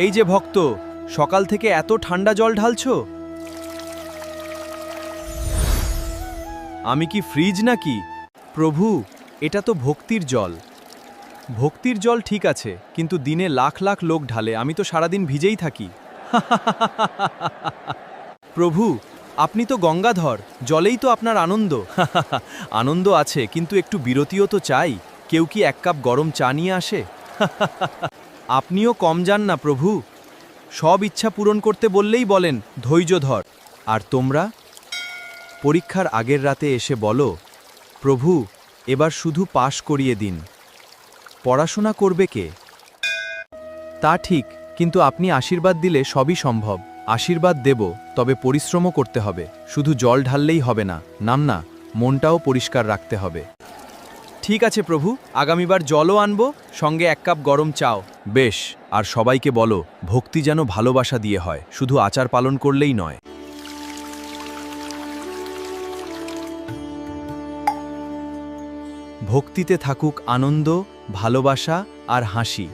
এই যে ভক্ত, সকাল থেকে এত ঠান্ডা জল ঢালছো? আমি কি ফ্রিজ নাকি? প্রভু, এটা তো ভক্তির জল। ভক্তির জল ঠিক আছে, কিন্তু দিনে লাখ লাখ লোক ঢালে, আমি তো সারাদিন ভিজেই থাকি। প্রভু, আপনি তো গঙ্গাধর, জলেই তো আপনার আনন্দ। আনন্দ আছে, কিন্তু একটু বিরতিও তো চাই। কেউ কি এক কাপ গরম চা নিয়ে আসে? আপনিও কম যান না প্রভু। সব ইচ্ছা পূরণ করতে বললেই বলেন ধৈর্য ধর। আর তোমরা পরীক্ষার আগের রাতে এসে বলো, প্রভু এবার শুধু পাশ করিয়ে দিন। পড়াশোনা করবে কে? তা ঠিক, কিন্তু আপনি আশীর্বাদ দিলে সবই সম্ভব। আশীর্বাদ দেব, তবে পরিশ্রমও করতে হবে। শুধু জল ঢাললেই হবে না, না, মনটাও পরিষ্কার রাখতে হবে। ঠিক আছে প্রভু, আগামীবার জলও আনবো, সঙ্গে এক কাপ গরম চাও। বেশ, আর সবাইকে বলো, ভক্তি যেন ভালোবাসা দিয়ে হয়, শুধু আচার পালন করলেই নয়। ভক্তিতে থাকুক আনন্দ, ভালোবাসা আর হাসি।